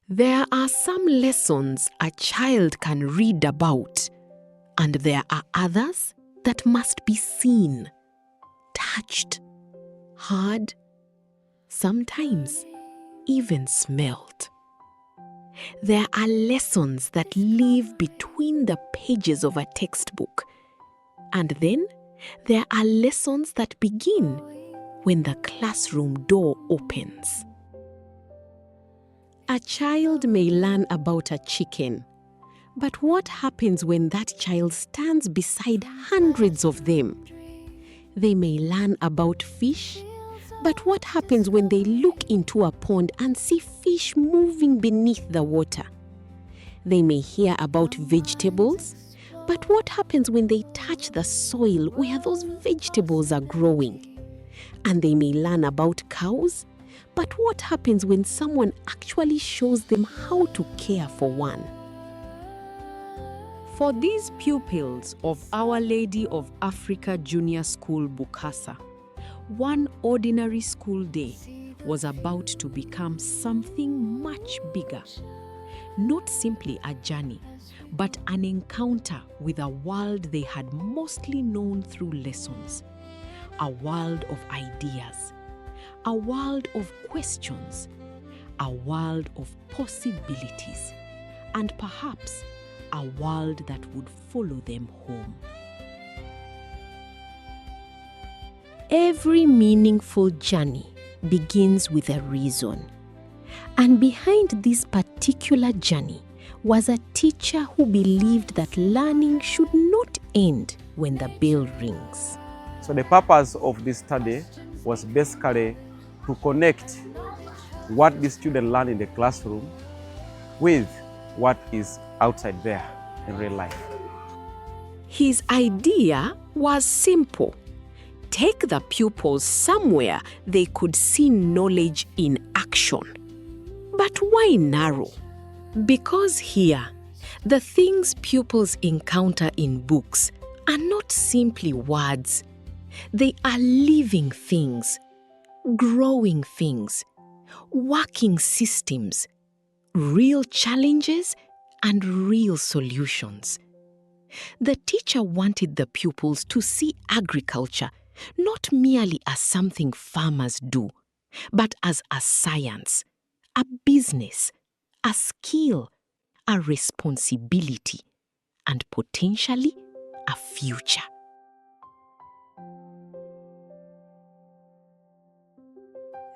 There are some lessons a child can read about, and there are others that must be seen, touched, heard, sometimes even smelled. There are lessons that live between the pages of a textbook, and then there are lessons that begin when the classroom door opens. A child may learn about a chicken, but what happens when that child stands beside hundreds of them? They may learn about fish, but what happens when they look into a pond and see fish moving beneath the water? They may hear about vegetables, but what happens when they touch the soil where those vegetables are growing? And they may learn about cows, but what happens when someone actually shows them how to care for one? For these pupils of Our Lady of Africa Junior School, Bukasa, one ordinary school day was about to become something much bigger. Not simply a journey, but an encounter with a world they had mostly known through lessons. A world of ideas, a world of questions, a world of possibilities, and perhaps a world that would follow them home. Every meaningful journey begins with a reason. And behind this particular journey was a teacher who believed that learning should not end when the bell rings. So the purpose of this study was basically to connect what the student learn in the classroom with what is outside there in real life. His idea was simple. Take the pupils somewhere they could see knowledge in action. But why Naro? Because here, the things pupils encounter in books are not simply words. They are living things, growing things, working systems, real challenges, and real solutions. The teacher wanted the pupils to see agriculture not merely as something farmers do, but as a science, a business, a skill, a responsibility, and potentially a future.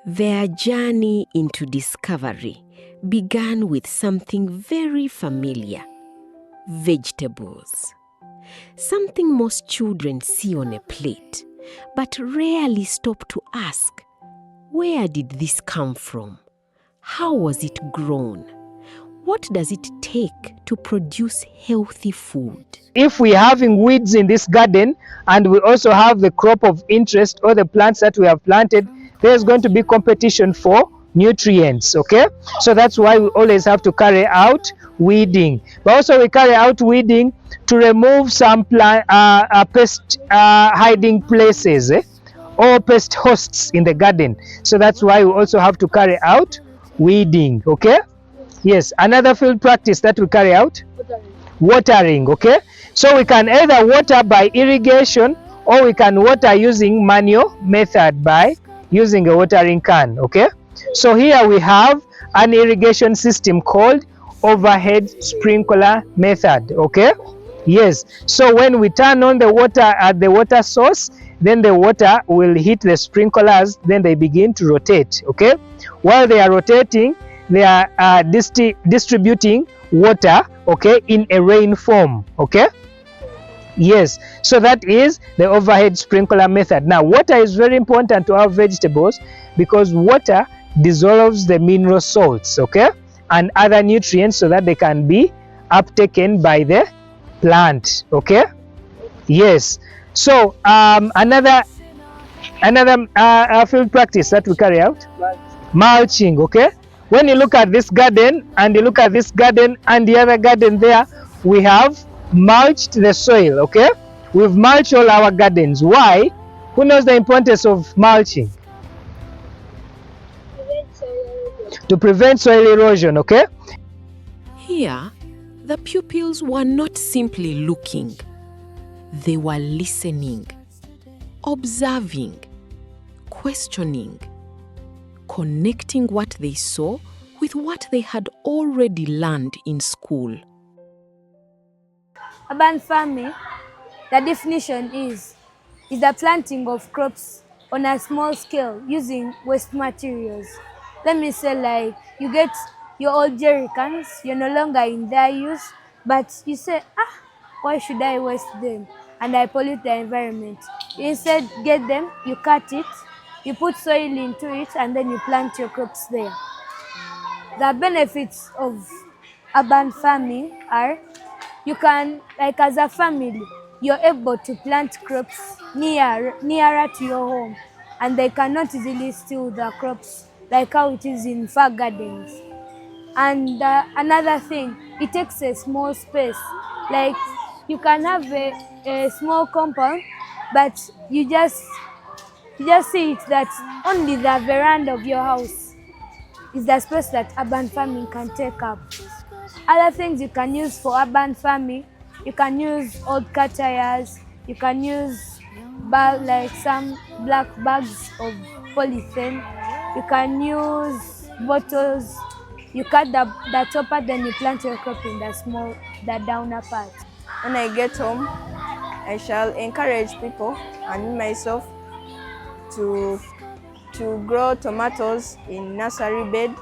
Their journey into discovery began with something very familiar: vegetables. Something most children see on a plate, but rarely stop to ask, where did this come from? How was it grown? What does it take to produce healthy food? If we're having weeds in this garden and we also have the crop of interest or the plants that we have planted, there's going to be competition for nutrients, okay? So that's why we always have to carry out weeding. But also we carry out weeding to remove some pest hiding places or pest hosts in the garden. So that's why we also have to carry out weeding, okay? Yes, another field practice that we carry out, watering, okay? So we can either water by irrigation or we can water using manual method by using a watering can, okay? So here we have an irrigation system called overhead sprinkler method, okay? Yes, so when we turn on the water at the water source, then the water will hit the sprinklers, then they begin to rotate, okay? While they are rotating, they are distributing water, okay, in a rain form, okay? Yes, so that is the overhead sprinkler method. Now, water is very important to our vegetables because water dissolves the mineral salts, okay, and other nutrients so that they can be uptaken by the plant, okay? Yes, so another field practice that we carry out, mulching, okay? When you look at this garden and you look at this garden and the other garden there, we have mulched the soil, okay? We've mulched all our gardens. Why? Who knows the importance of mulching? to prevent soil erosion, okay? Here, the pupils were not simply looking. They were listening, observing, questioning, connecting what they saw with what they had already learned in school. Urban farming, the definition is the planting of crops on a small scale using waste materials. Let me say, like, you get your old jerry cans, you're no longer in their use, but you say, why should I waste them and I pollute the environment? You instead get them, you cut it, you put soil into it, and then you plant your crops there. The benefits of urban farming are you can, like as a family, you're able to plant crops nearer to your home, and they cannot easily steal the crops like how it is in far gardens. And another thing, it takes a small space. Like you can have a small compound, but you just see it that only the veranda of your house is the space that urban farming can take up. Other things you can use for urban farming, you can use old car tires, you can use like some black bags of polythene, you can use bottles, you cut the top part, then you plant your crop in the downer part. When I get home, I shall encourage people and myself to grow tomatoes in nursery bed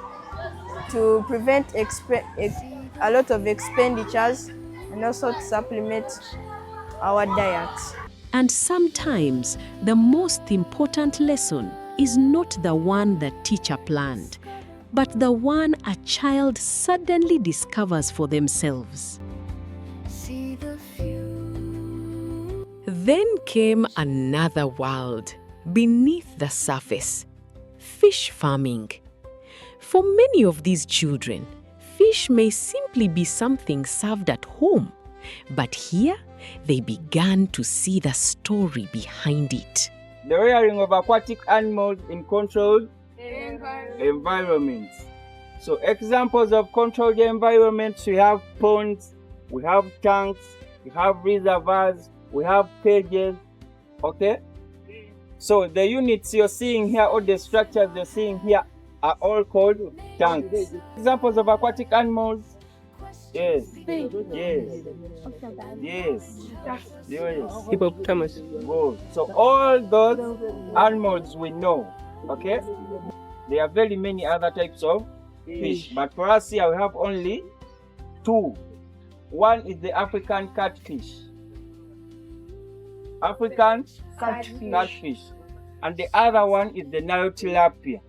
to prevent a lot of expenditures and also to supplement our diet. And sometimes the most important lesson is not the one the teacher planned, but the one a child suddenly discovers for themselves. Then came another world beneath the surface: fish farming. For many of these children, fish may simply be something served at home, but here they began to see the story behind it. The rearing of aquatic animals in controlled environments. So examples of controlled environments, we have ponds, we have tanks, we have reservoirs, we have cages, okay? So the units you're seeing here, or the structures you're seeing here, are all called tanks. Examples of aquatic animals? Yes. Yes. Hippopotamus. Good. So all those animals we know, okay? There are very many other types of fish, but for us here we have only two. One is the African catfish. African catfish. And the other one is the Naro tilapia.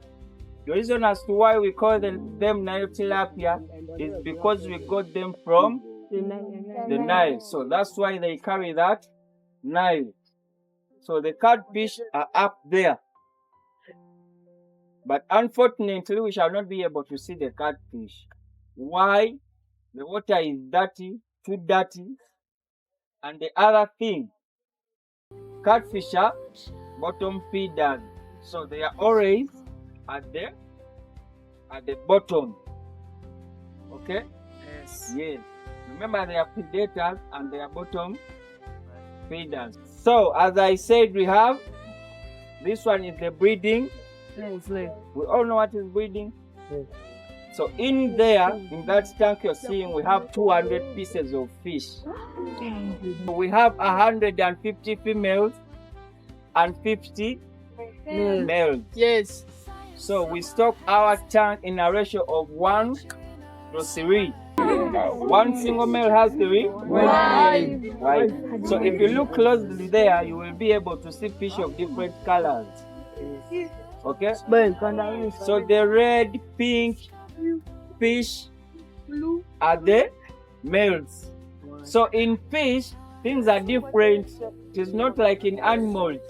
The reason as to why we call them Nile tilapia is because we got them from the Nile. So that's why they carry that Nile. So the catfish are up there. But unfortunately, we shall not be able to see the catfish. Why? The water is dirty, too dirty. And the other thing, catfish are bottom feeders. So they are always at the bottom. Okay? Yes. Remember, they are predators and they are bottom feeders. So as I said, we have this one is the breeding. We all know what is breeding. So in there, in that tank you're seeing, we have 200 pieces of fish. We have 150 females and 50 males. Yes. So we stock our tank in a ratio of 1 to 3. One single male has 3. Right. So if you look closely there, you will be able to see fish of different colors. Okay? So the red, pink fish are the males. So in fish, things are different. It is not like in animals.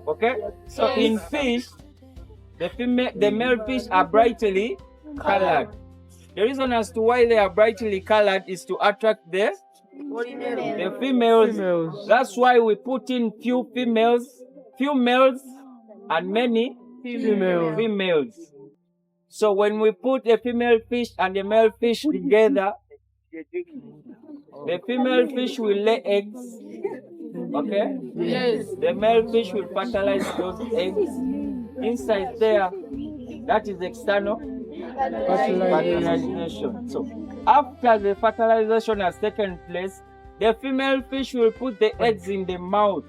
Okay? So in fish, the male fish are brightly colored. The reason as to why they are brightly colored is to attract the females. That's why we put in few males, and many females. So when we put a female fish and a male fish together, the female fish will lay eggs. Okay? Yes. The male fish will fertilize those eggs. Inside there, that is external fertilization. So after the fertilization has taken place, the female fish will put the eggs in the mouth.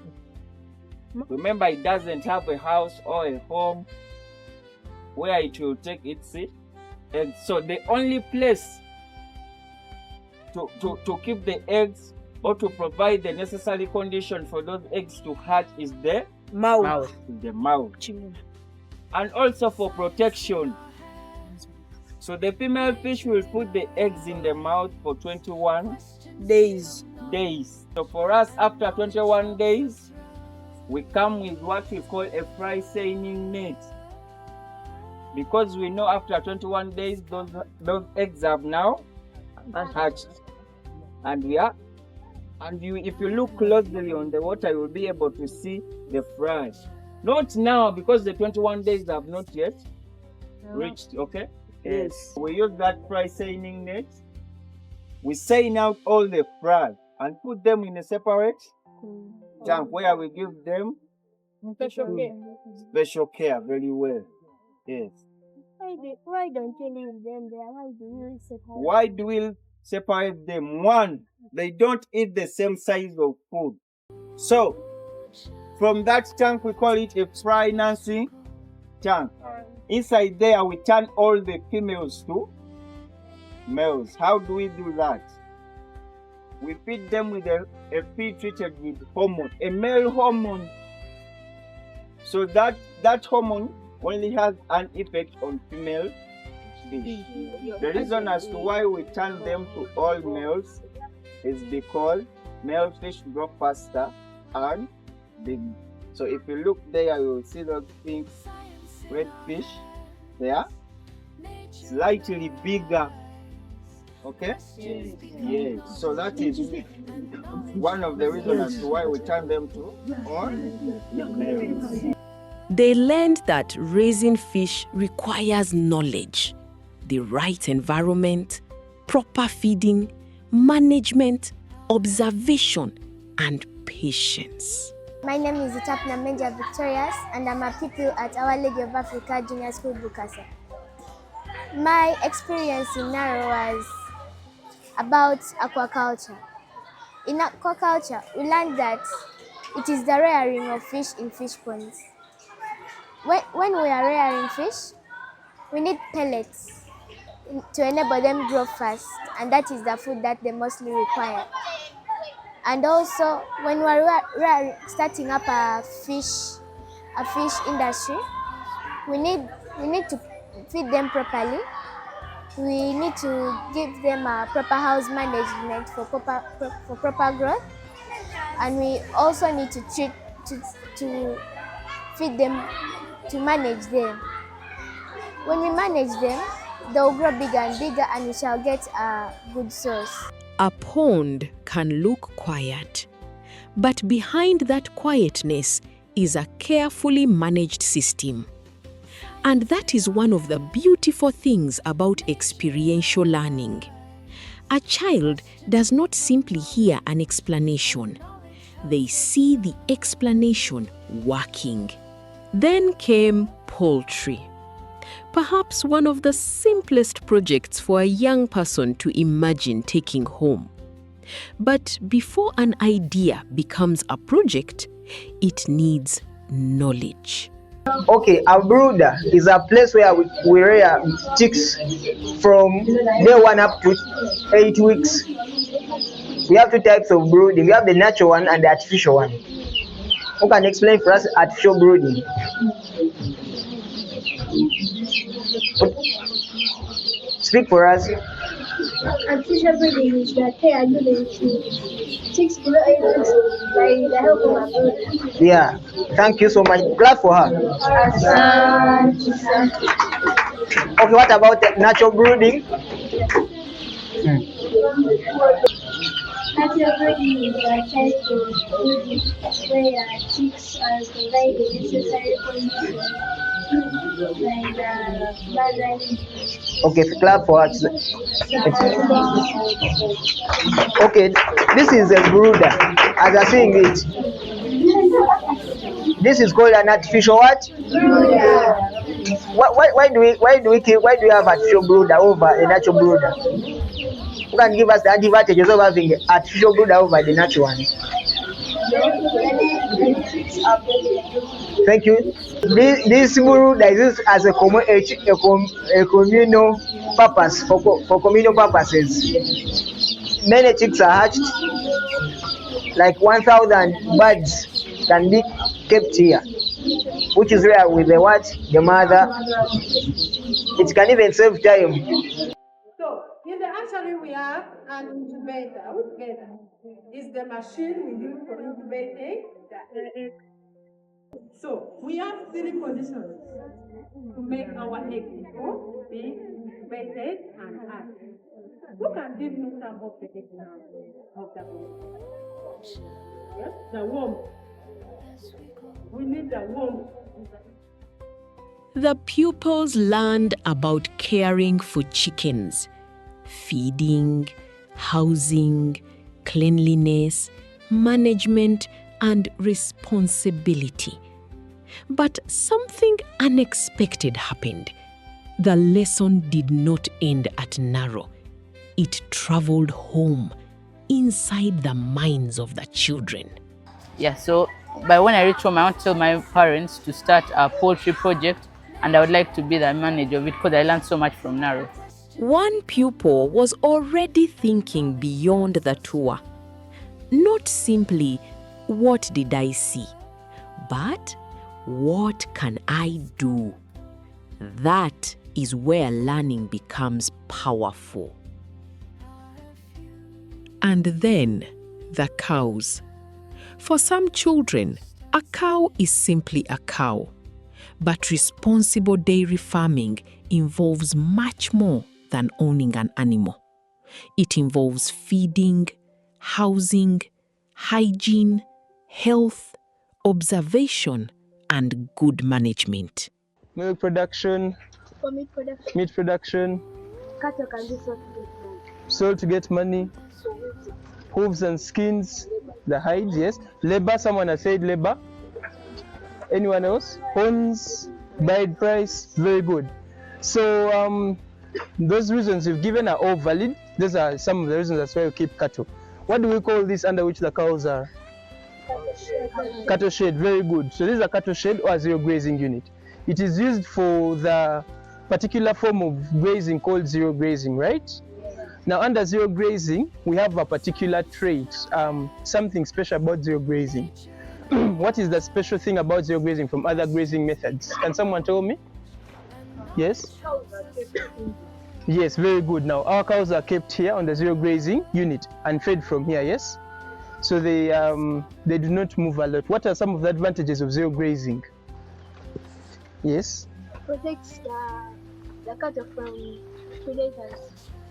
Remember, it doesn't have a house or a home where it will take its eggs. So the only place to keep the eggs or to provide the necessary condition for those eggs to hatch is the mouth. The mouth. And also for protection. So the female fish will put the eggs in the mouth for 21 days. So for us, after 21 days, we come with what we call a fry seining net. Because we know after 21 days, those eggs have now hatched. And if you look closely on the water, you will be able to see the fry. Not now, because the 21 days have not yet reached, okay? Yes. We use that fry seining net. We seine out all the fry and put them in a separate tank where we give them special care very well. Yes. Why don't you leave them there? Why do you separate? Why do we separate them? One, they don't eat the same size of food. So, from that tank, we call it a fry nursing tank. Inside there, we turn all the females to males. How do we do that? We feed them with a feed treated with hormone, a male hormone. So that hormone only has an effect on female fish. The reason as to why we turn them to all males is because male fish grow faster and big. So if you look there, you will see those pink red fish. They are slightly bigger. Okay? Yes. So that is one of the reasons as to why we turn them to all males. They learned that raising fish requires knowledge, the right environment, proper feeding, management, observation, and patience. My name is Itapna Menja Victorious, and I'm a pupil at Our Lady of Africa Junior School, Bukasa. My experience in Naro was about aquaculture. In aquaculture, we learned that it is the rearing of fish in fish ponds. When we are rearing fish, we need pellets to enable them grow fast, and that is the food that they mostly require. And also, when we are starting up a fish industry, we need to feed them properly. We need to give them a proper house management for proper growth, and we also need to feed them, to manage them. When we manage them, they'll grow bigger and bigger, and we shall get a good source. A pond can look quiet, but behind that quietness is a carefully managed system. And that is one of the beautiful things about experiential learning. A child does not simply hear an explanation. They see the explanation working. Then came poultry. Perhaps one of the simplest projects for a young person to imagine taking home. But before an idea becomes a project, it needs knowledge. Okay, a brooder is a place where we rear chicks from day 1 up to 8 weeks. We have 2 types of brooding. We have the natural one and the artificial one. Who can explain for us artificial brooding? Speak for us. Artificial breeding is the care given to chicks below 8 weeks by the help of a brooder. Yeah, thank you so much. Clap for her. Okay, what about the natural brooding? Natural breeding is a type of breeding where chicks are provided necessary conditions Okay, clap for us. Okay, this is a brooder. As I'm saying it, this is called an artificial what? Why do we have artificial brooder over a natural brooder? Who can give us the advantages of having artificial brooder over the natural one? Thank you. This brooder is used as a communal purpose for communal purposes. Many chicks are hatched. Like 1,000 birds can be kept here, which is rare with the what? The mother. It can even save time. So in the hatchery we have an incubator. Is the machine we use for incubating the egg. So we have 3 positions to make our egg before being incubated and hatched. Who can give me some of the egg now of the yes, the worm. We need the worm. The pupils learned about caring for chickens, feeding, housing, cleanliness, management, and responsibility. But something unexpected happened. The lesson did not end at Naro. It traveled home, inside the minds of the children. Yeah, so by when I reach home, I want to tell my parents to start a poultry project, and I would like to be the manager of it because I learned so much from Naro. One pupil was already thinking beyond the tour. Not simply, what did I see? But, what can I do? That is where learning becomes powerful. And then, the cows. For some children, a cow is simply a cow. But responsible dairy farming involves much more than owning an animal. It involves feeding, housing, hygiene, health, observation, and good management. Milk production, For meat production, cattle can be sold to get money, hooves and skins, the hides, yes. Labor, someone has said labor. Anyone else? Horns, bride price, very good. So those reasons you've given are all valid. Those are some of the reasons that's why we keep cattle. What do we call this under which the cows are? Cattle shed, very good. So this is a cattle shed or a zero grazing unit. It is used for the particular form of grazing called zero grazing, right? Now under zero grazing, we have a particular trait, something special about zero grazing. What is the special thing about zero grazing from other grazing methods? Can someone tell me? Yes? Yes, very good. Now our cows are kept here on the zero grazing unit and fed from here, yes? So they do not move a lot. What are some of the advantages of zero grazing? Yes? protects the cattle from predators.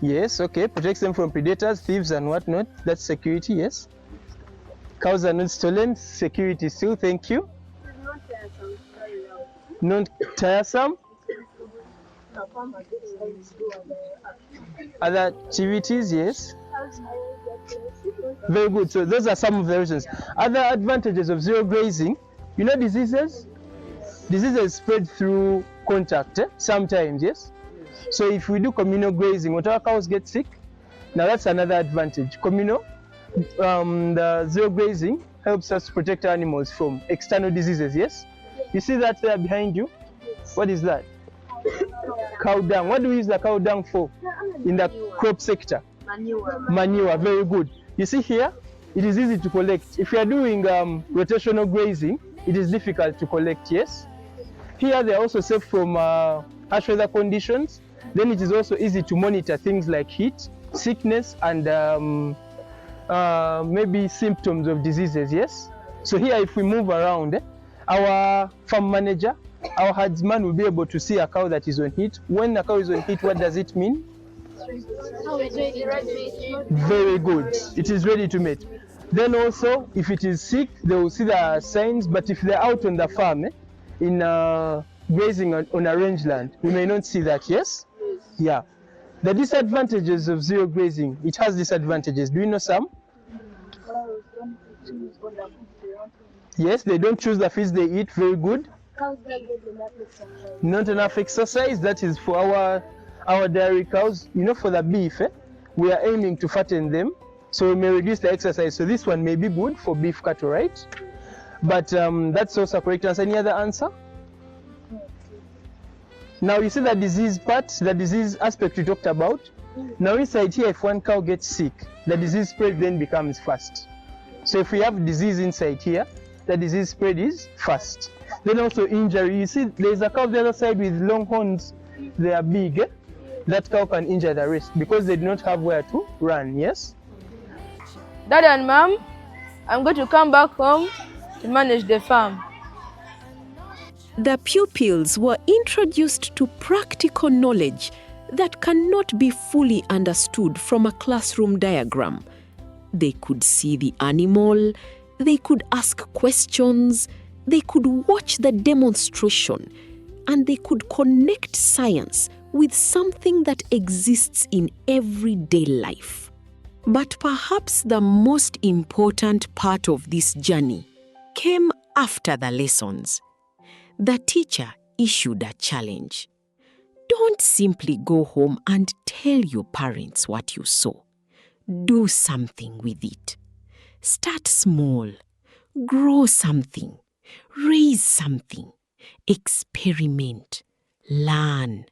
Yes, okay. Protects them from predators, thieves and whatnot. That's security, yes. Cows are not stolen. Security still, thank you. Not tiresome. Other activities, yes. Very good. So those are some of the reasons. Other advantages of zero grazing, you know diseases? Diseases spread through contact, sometimes, yes? So if we do communal grazing, when our cows get sick, now that's another advantage. Communal, the zero grazing helps us protect our animals from external diseases, yes? You see that there behind you? What is that? Cow dung. What do we use the cow dung for in the crop sector? Manure, very good. You see here, it is easy to collect. If you are doing rotational grazing, it is difficult to collect, yes? Here they are also safe from harsh weather conditions. Then it is also easy to monitor things like heat, sickness, and maybe symptoms of diseases, yes? So here if we move around, our farm manager, our herdsman will be able to see a cow that is on heat. When a cow is on heat, what does it mean? Very good. It is ready to mate. Then also, if it is sick, they will see the signs. But if they're out on the farm, in grazing on a rangeland, we may not see that, yes? Yeah. The disadvantages of zero grazing, it has disadvantages. Do you know some? Yes, they don't choose the feeds they eat. Very good. Not enough exercise. That is for our dairy cows. You know, for the beef, we are aiming to fatten them, so we may reduce the exercise. So this one may be good for beef cattle, right? But that's also a correct answer. Any other answer? Now you see the disease part, the disease aspect we talked about. Now inside here, if one cow gets sick, the disease spread then becomes fast. So if we have disease inside here, the disease spread is fast. Then also injury. You see, there's a cow the other side with long horns. They are big. That cow can injure the rest because they do not have where to run. Yes? Dad and Mom, I'm going to come back home to manage the farm. The pupils were introduced to practical knowledge that cannot be fully understood from a classroom diagram. They could see the animal, they could ask questions, they could watch the demonstration, and they could connect science with something that exists in everyday life. But perhaps the most important part of this journey came after the lessons. The teacher issued a challenge. Don't simply go home and tell your parents what you saw. Do something with it. Start small. Grow something. Raise something. Experiment. Learn.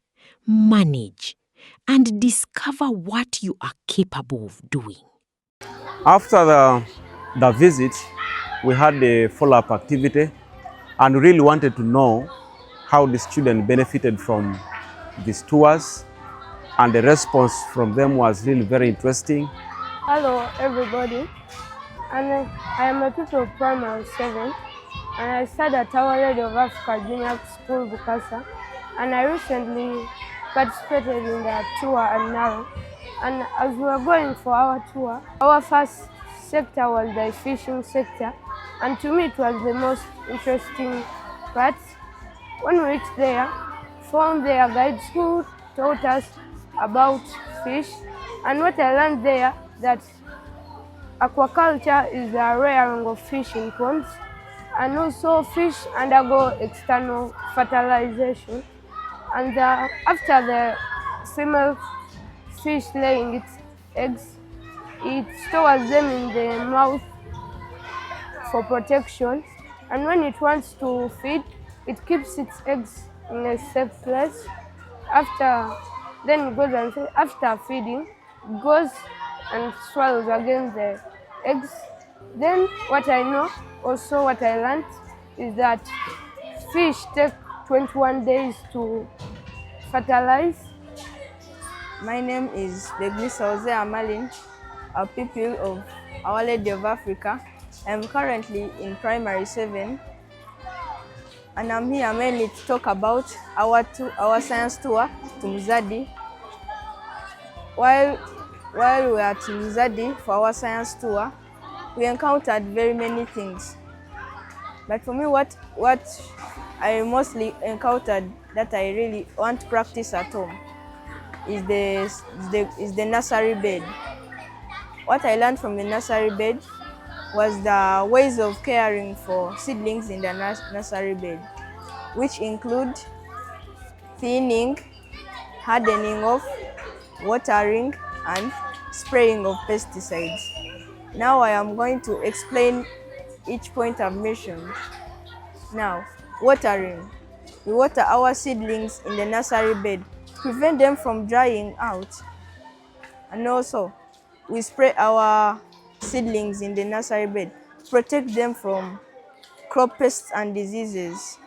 Manage. And discover what you are capable of doing. After the visit, we had a follow-up activity and really wanted to know how the students benefited from these tours, and the response from them was really very interesting. Hello everybody, and I am a pupil of primary 7, and I study at Our Lady of Africa Junior School, Bukasa, and I recently participated in the tour at Naro. And as we were going for our tour, our first sector was the fishing sector, and to me it was the most interesting part. When we reached there, found their guides who taught us about fish, and what I learned there that aquaculture is the rearing of fish in ponds, and also fish undergo external fertilization, and after the female fish laying its eggs, it stores them in the mouth for protection, and when it wants to feed, it keeps its eggs in a safe place. After feeding, it goes and swallows again the eggs. Then what I know, also what I learned, is that fish take 21 days to fertilize. My name is Beglisa Jose Amalin, a pupil of Our Lady of Africa. I am currently in primary 7, and I'm here mainly to talk about our science tour to Muzadi. While we were at Muzadi for our science tour, we encountered very many things. But for me, what I mostly encountered that I really want to practice at home is the nursery bed. What I learned from the nursery bed was the ways of caring for seedlings in the nursery bed, which include thinning, hardening of, watering, and spraying of pesticides. Now I am going to explain each point I've mentioned. Now, watering. We water our seedlings in the nursery bed to prevent them from drying out. And also, we spray our seedlings in the nursery bed to protect them from crop pests and diseases.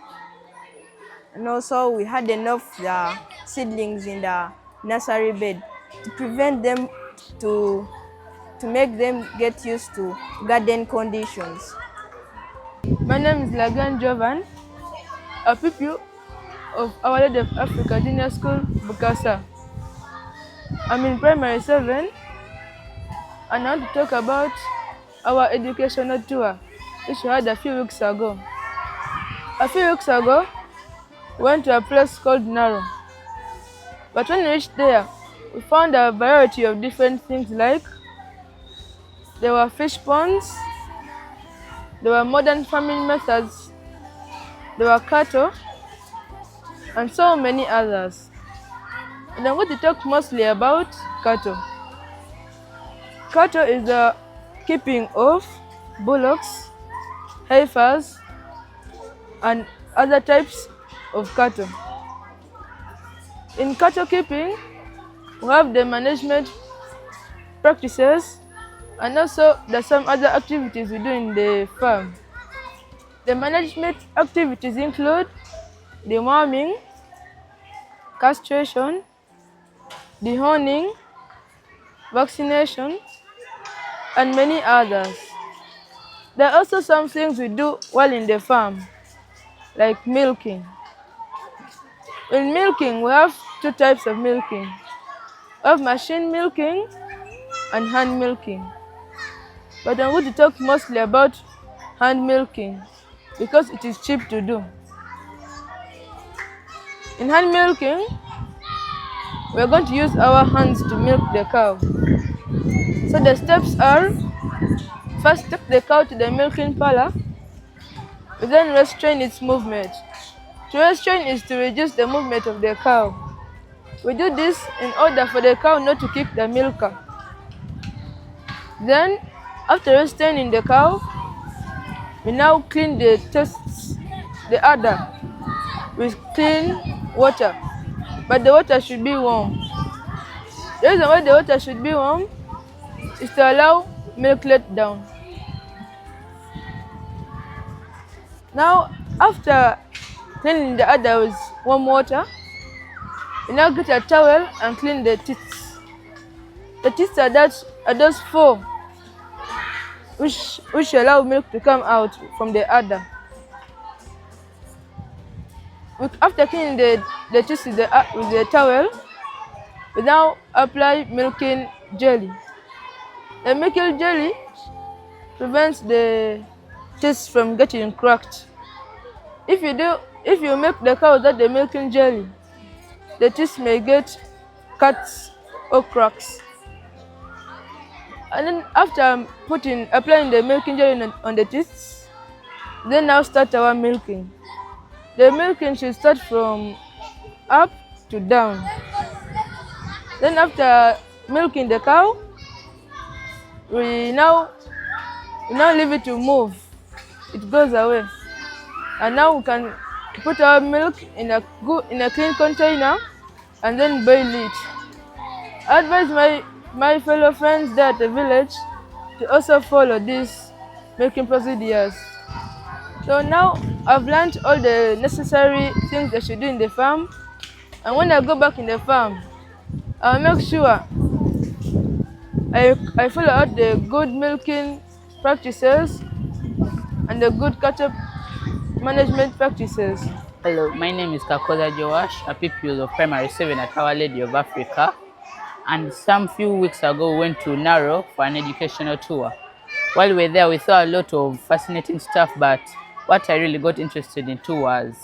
And also, we harden off the seedlings in the nursery bed to prevent them to make them get used to garden conditions. My name is Lagan Jovan, a pupil of Our Lady of Africa Junior School, Bukasa. I'm in primary 7, and I want to talk about our educational tour, which we had a few weeks ago. A few weeks ago, we went to a place called Naro. But when we reached there, we found a variety of different things like there were fish ponds, there were modern farming methods, there were cattle, and so many others. And I'm going to talk mostly about cattle. Cattle is the keeping of bullocks, heifers, and other types of cattle. In cattle keeping, we have the management practices, and also there's some other activities we do in the farm. The management activities include deworming, castration, dehorning, vaccination, and many others. There are also some things we do while in the farm, like milking. In milking, we have two types of milking. We have machine milking and hand milking. But I'm going to talk mostly about hand milking because it is cheap to do. In hand milking, we're going to use our hands to milk the cow. So the steps are, first take the cow to the milking parlor, we then restrain its movement. To restrain is to reduce the movement of the cow. We do this in order for the cow not to kick the milker. Then, after restraining the cow, we now clean the tests, the udder, with clean water, but the water should be warm. The reason why the water should be warm is to allow milk let down. Now, after cleaning the udder with warm water, we now get a towel and clean the teats. The teats are those four which allow milk to come out from the udder. After cleaning the teats with the towel, we now apply milking jelly. The milking jelly prevents the teats from getting cracked. If you make the cow without the milking jelly, the teeth may get cuts or cracks. And then after applying the milking jelly on the teeth, then now start our milking. The milking should start from up to down. Then after milking the cow, we now leave it to move. It goes away. And now we can put our milk in a clean container and then boil it. I advise my fellow friends there at the village to also follow these milking procedures. So now I've learned all the necessary things I should do in the farm, and when I go back in the farm, I'll make sure I follow out the good milking practices and the good cattle management practices. Hello, my name is Kakoza Joash, a pupil of Primary 7 at Our Lady of Africa. And some few weeks ago, we went to Naro for an educational tour. While we were there, we saw a lot of fascinating stuff, but what I really got interested in too was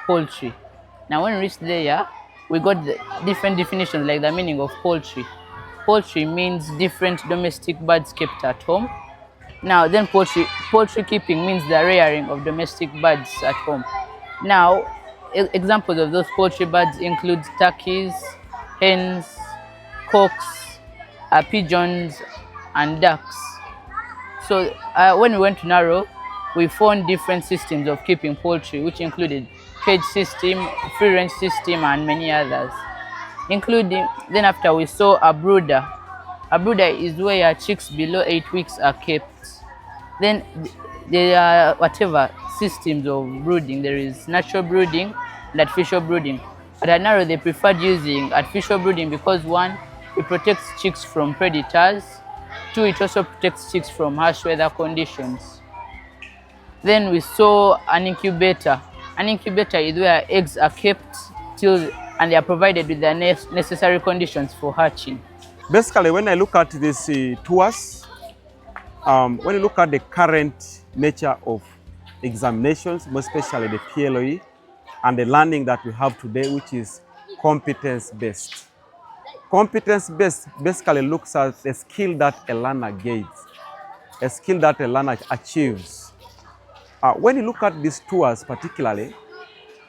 poultry. Now, when we reached there, we got the different definitions, like the meaning of poultry. Poultry means different domestic birds kept at home. Now, then poultry keeping means the rearing of domestic birds at home. Now, examples of those poultry birds include turkeys, hens, cocks, pigeons, and ducks. So when we went to Naro, we found different systems of keeping poultry, which included cage system, free range system, and many others. Including, then after we saw a brooder. A brooder is where chicks below 8 weeks are kept. Then there are whatever systems of brooding. There is natural brooding and artificial brooding. But at Naro, they preferred using artificial brooding because 1, it protects chicks from predators. 2, it also protects chicks from harsh weather conditions. Then we saw an incubator. An incubator is where eggs are kept and they are provided with the necessary conditions for hatching. Basically, when I look at these tours, when you look at the current nature of examinations, more especially the PLOE, and the learning that we have today, which is competence-based. Competence-based basically looks at the skill that a learner gains, a skill that a learner achieves. When you look at these tours particularly,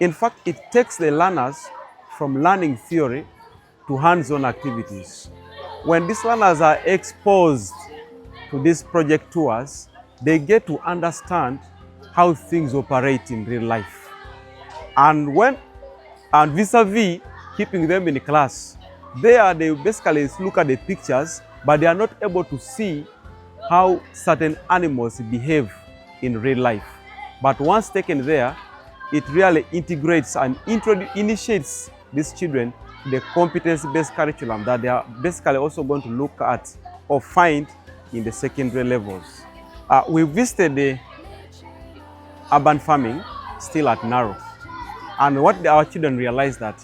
in fact, it takes the learners from learning theory to hands-on activities. When these learners are exposed to these project tours, they get to understand how things operate in real life. And vis-a-vis keeping them in class, they basically look at the pictures, but they are not able to see how certain animals behave in real life. But once taken there, it really integrates and initiates these children to the competence-based curriculum that they are basically also going to look at or find in the secondary levels. We visited the urban farming still at Naro. And what our children realized that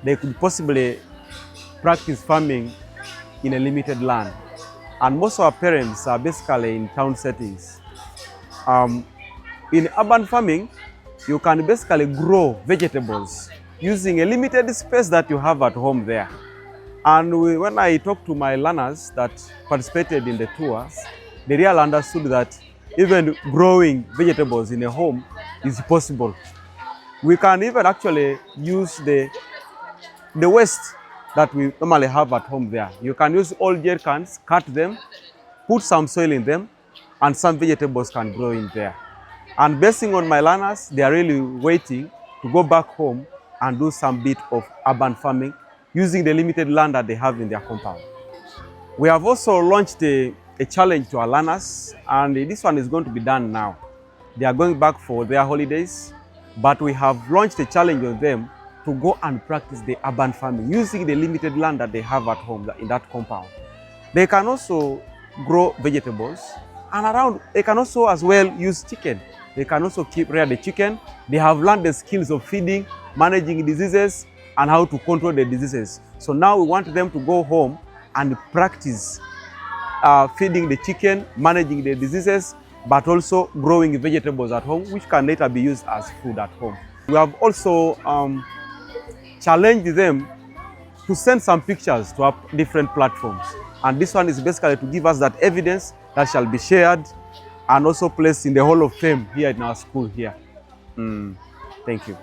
they could possibly practice farming in a limited land. And most of our parents are basically in town settings. In urban farming, you can basically grow vegetables using a limited space that you have at home there. And when I talked to my learners that participated in the tours, they really understood that even growing vegetables in a home is possible. We can even actually use the waste that we normally have at home there. You can use old jerry cans, cut them, put some soil in them, and some vegetables can grow in there. And basing on my learners, they are really waiting to go back home and do some bit of urban farming using the limited land that they have in their compound. We have also launched a challenge to our learners, and this one is going to be done now. They are going back for their holidays, but we have launched a challenge on them to go and practice the urban farming using the limited land that they have at home in that compound. They can also grow vegetables, and they can also as well use chicken. They can also rear the chicken. They have learned the skills of feeding, managing diseases, and how to control the diseases. So now we want them to go home and practice feeding the chicken, managing the diseases, but also growing vegetables at home, which can later be used as food at home. We have also challenged them to send some pictures to our different platforms. And this one is basically to give us that evidence that shall be shared and also placed in the Hall of Fame here in our school here. Thank you.